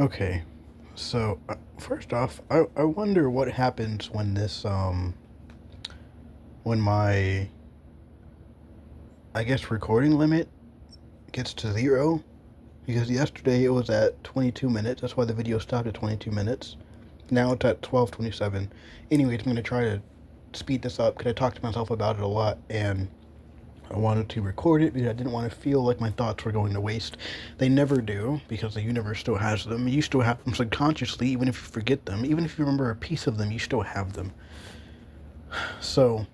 Okay, so first off, I wonder what happens when when my, I guess, recording limit gets to zero. Because yesterday it was at 22 minutes. That's why the video stopped at 22 minutes. Now it's at 12:27. Anyways, I'm going to try to speed this up because I talked to myself about it a lot and I wanted to record it because I didn't want to feel like my thoughts were going to waste. They never do because the universe still has them. You still have them subconsciously, even if you forget them. Even if you remember a piece of them, you still have them. So,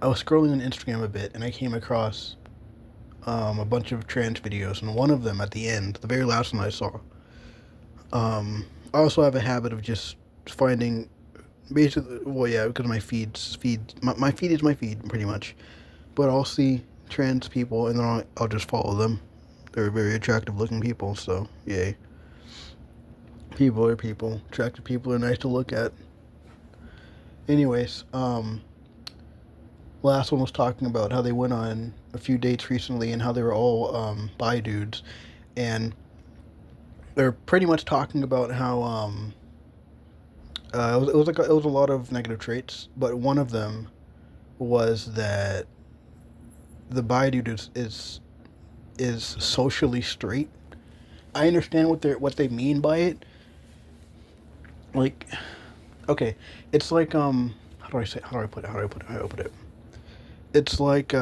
I was scrolling on Instagram a bit and I came across a bunch of trans videos, and one of them at the end, the very last one I saw, I also have a habit of just finding basically, well, yeah, because my feed is my feed pretty much, but I'll see trans people and then I'll just follow them. They're very attractive looking people, so yay. People are people. Attractive people are nice to look at. Anyways, last one was talking about how they went on a few dates recently and how they were all bi dudes, and they're pretty much talking about how it was a lot of negative traits, but one of them was that the bi dude is socially straight. I understand what they mean by it. Like, okay, it's like how do I say? How do I put it? How do I put it? How do I put it? It's like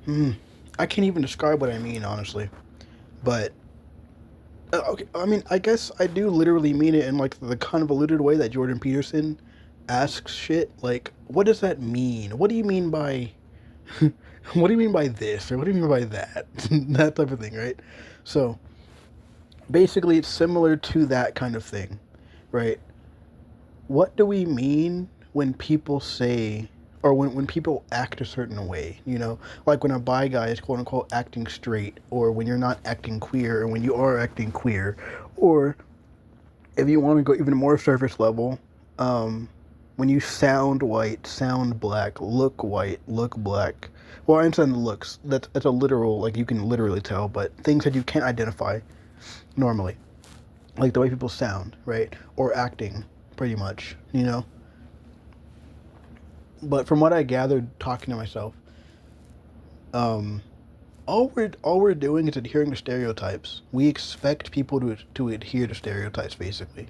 Hmm. I can't even describe what I mean, honestly. But okay, I mean, I guess I do literally mean it in like the convoluted way that Jordan Peterson asks shit. Like, what does that mean? What do you mean by? What do you mean by this, or what do you mean by that? That type of thing, right? So basically, it's similar to that kind of thing, right? What do we mean when people say, or when people act a certain way, like when a bi guy is quote unquote acting straight, or when you're not acting queer, or when you are acting queer, or if you want to go even more surface level, um, when you sound white, sound black, look white, look black. Well, I understand the looks. That's a literal, like you can literally tell, but things that you can't identify normally, like the way people sound, right, or acting, pretty much. But from what I gathered talking to myself, um, all we're doing is adhering to stereotypes. We expect people to adhere to stereotypes, basically.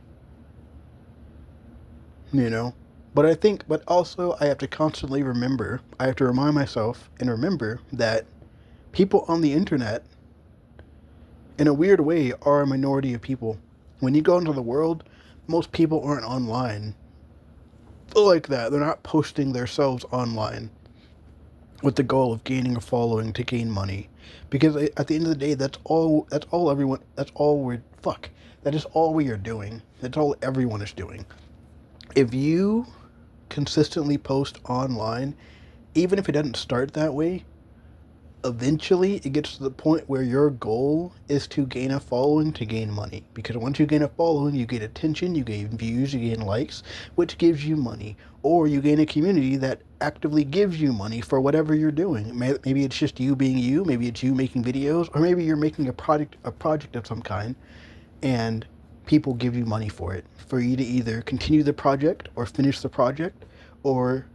You know, but also I have to constantly remember. I have to remind myself and remember that people on the internet, in a weird way, are a minority of people. When you go into the world, most people aren't online like that. They're not posting themselves online with the goal of gaining a following to gain money, because at the end of the day, that's all. That's all everyone. That's all we're fuck. That is all we are doing. That's all everyone is doing. If you consistently post online, even if it doesn't start that way, eventually it gets to the point where your goal is to gain a following to gain money. Because once you gain a following, you gain attention, you gain views, you gain likes, which gives you money. Or you gain a community that actively gives you money for whatever you're doing. Maybe it's just you being you, maybe it's you making videos, or maybe you're making a project of some kind, and people give you money for it. For you to either continue the project or finish the project, or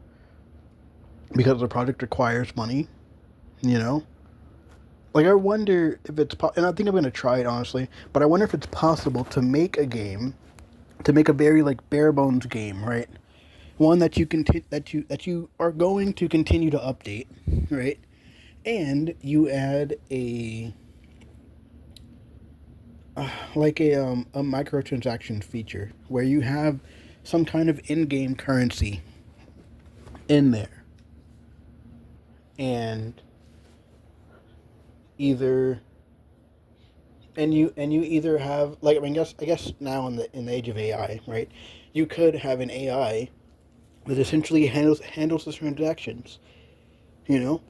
because the project requires money, you know? Like, I wonder if and I think I'm gonna try it honestly, but I wonder if it's possible to make a game, to make a very like bare bones game, right? One that you are going to continue to update, right? And you add a like a microtransaction feature where you have some kind of in-game currency in there, and either and you either have, like, I mean, I guess now in the age of AI, right? You could have an AI that essentially handles the transactions, you know,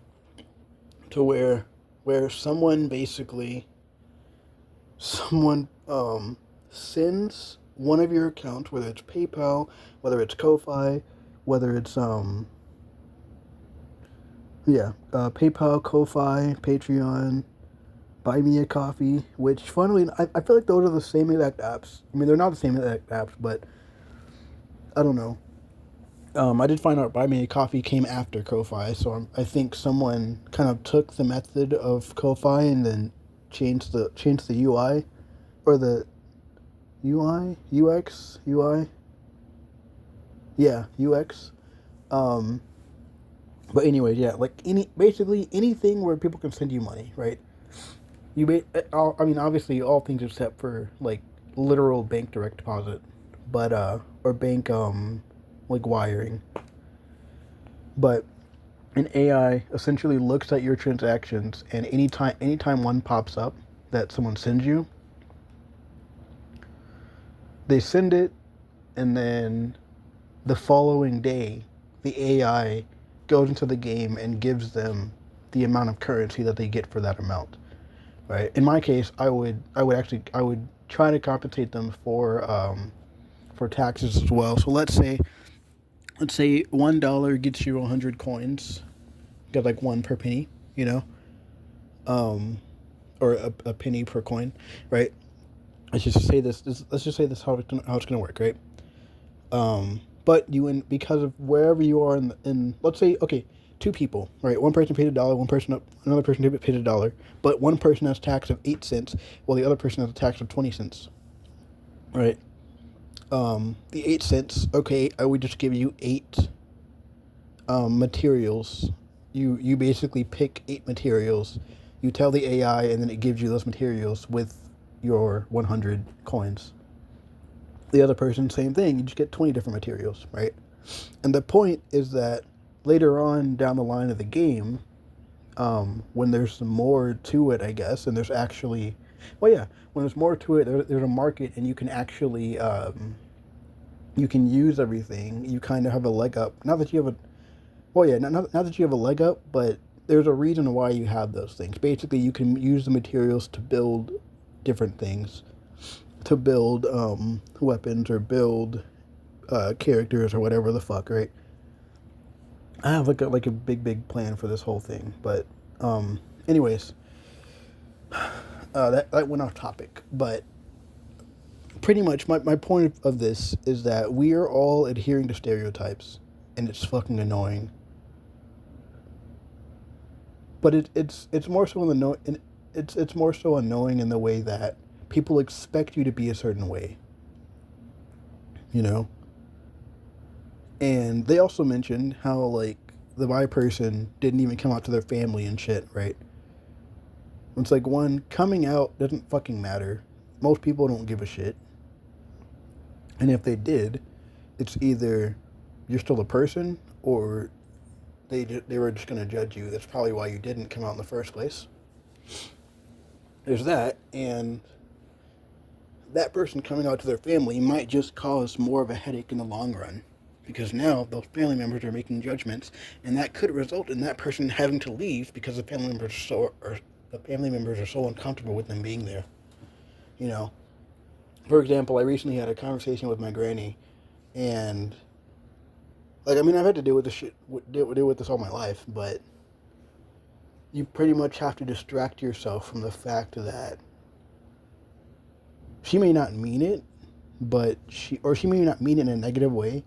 to where someone basically someone sends one of your accounts, whether it's PayPal, whether it's Ko-Fi, whether it's PayPal, Ko-Fi, Patreon, Buy Me a Coffee, which funnily, I feel like those are the same exact apps. I mean, they're not the same exact apps, but I don't know. I did find out Buy Me a Coffee came after Ko-Fi, so I think someone kind of took the method of Ko-Fi and then changed the UI or the UI, yeah, UX. Um, but anyways, yeah, like basically anything where people can send you money, right? I mean, obviously all things except for like literal bank direct deposit, but or bank like wiring. But an AI essentially looks at your transactions, and anytime one pops up that someone sends you, they send it, and then the following day, the AI goes into the game and gives them the amount of currency that they get for that amount. Right. In my case, I would try to compensate them for taxes as well. So let's say $1 gets you 100 coins. Get like one per penny, you know, um, or a penny per coin, right? Let's just say this how it's gonna work, right? But because of wherever you are in let's say, okay, two people, right? One person paid $1, another person paid $1, but one person has tax of 8 cents, while the other person has a tax of 20 cents, right? The 8 cents, okay, I would just give you eight materials. You basically pick eight materials. You tell the AI, and then it gives you those materials with your 100 coins. The other person, same thing. You just get 20 different materials, right? And the point is that later on down the line of the game, when there's more to it, I guess, and there's actually, well, yeah, when there's more to it, there's a market, and you can actually, you can use everything. You kind of have a leg up. Not that you have a, well, yeah, not that you have a leg up, but there's a reason why you have those things. Basically, you can use the materials to build different things, to build weapons or build characters or whatever the fuck, right? I have like a big plan for this whole thing, but anyways, that went off topic. But pretty much my point of this is that we are all adhering to stereotypes, and it's fucking annoying. But it's more so it's more so annoying in the way that people expect you to be a certain way, you know. And they also mentioned how like the bi person didn't even come out to their family and shit, right? It's like, one, coming out doesn't fucking matter. Most people don't give a shit. And if they did, it's either you're still a person, or they were just gonna judge you. That's probably why you didn't come out in the first place. There's that, and that person coming out to their family might just cause more of a headache in the long run, because now those family members are making judgments, and that could result in that person having to leave because the family members are so uncomfortable with them being there. You know, for example, I recently had a conversation with my granny, and like, I mean, I've had to deal with this shit, deal with this all my life, but you pretty much have to distract yourself from the fact that she may not mean it, but she may not mean it in a negative way,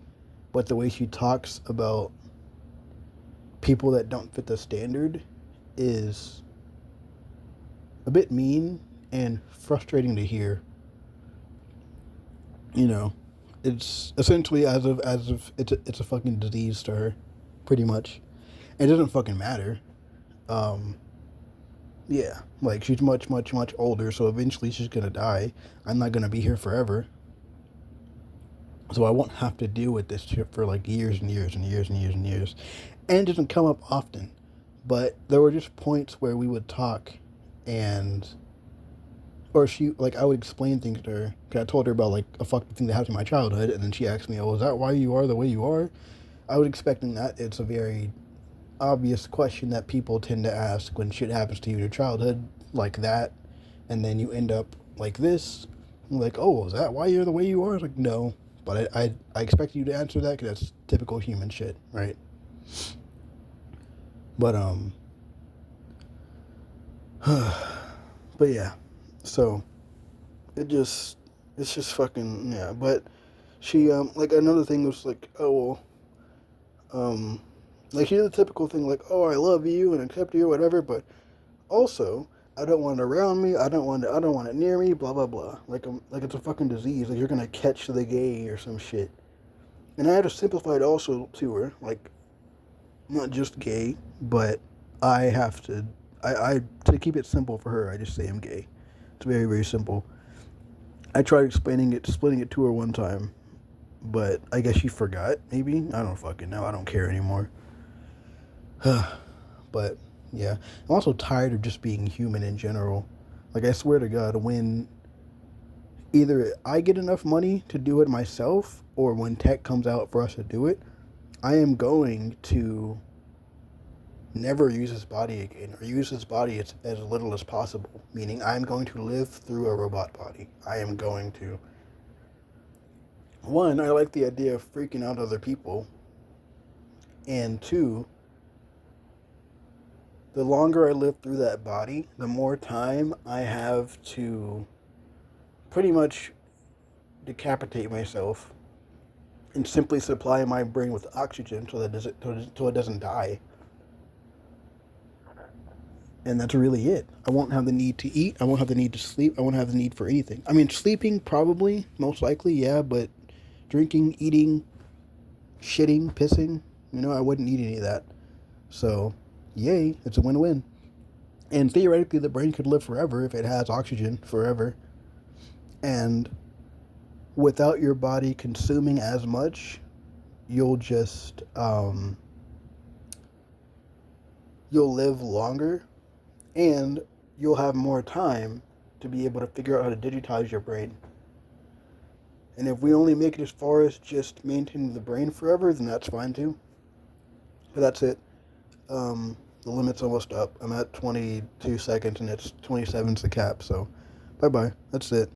but the way she talks about people that don't fit the standard is a bit mean and frustrating to hear. You know, it's essentially as if it's a fucking disease to her, pretty much. It doesn't fucking matter. Um, yeah, like, she's much older, so eventually she's gonna die. I'm not gonna be here forever, so I won't have to deal with this shit for like years and years and years and years and years. And it doesn't come up often, but there were just points where we would talk, and or she, like, I would explain things to her. Cause I told her about like a fucked thing that happened in my childhood, and then she asked me, "Oh, is that why you are the way you are?" I was expecting that. It's a very obvious question that people tend to ask when shit happens to you in your childhood, like that, and then you end up like this. Like, oh, is that why you're the way you are? Like, no. But I expect you to answer that because that's typical human shit, right? But, but yeah. So, it's just fucking, yeah. But she, like, another thing was like, oh, well, like, she's the typical thing, like, oh, I love you and accept you or whatever, but also, I don't want it around me. I don't want it near me. Blah blah blah. Like it's a fucking disease. Like you're gonna catch the gay or some shit. And I had to simplify it also to her. Like not just gay, but I have to. I to keep it simple for her. I just say I'm gay. It's very very simple. I tried splitting it to her one time, but I guess she forgot. Maybe I don't fucking know. I don't care anymore. But yeah, I'm also tired of just being human in general. Like I swear to God, when either I get enough money to do it myself, or when tech comes out for us to do it, I am going to never use this body again, or use this body as little as possible. Meaning, I'm going to live through a robot body. I am going to. One, I like the idea of freaking out other people, and two, the longer I live through that body, the more time I have to pretty much decapitate myself and simply supply my brain with oxygen so it doesn't die. And that's really it. I won't have the need to eat. I won't have the need to sleep. I won't have the need for anything. I mean, sleeping probably, most likely, yeah, but drinking, eating, shitting, pissing, I wouldn't need any of that. So, yay, it's a win-win. And theoretically, the brain could live forever if it has oxygen forever. And without your body consuming as much, you'll just, you'll live longer and you'll have more time to be able to figure out how to digitize your brain. And if we only make it as far as just maintaining the brain forever, then that's fine too. But that's it. The limit's almost up. I'm at 22 seconds and it's 27's the cap, so bye-bye. That's it.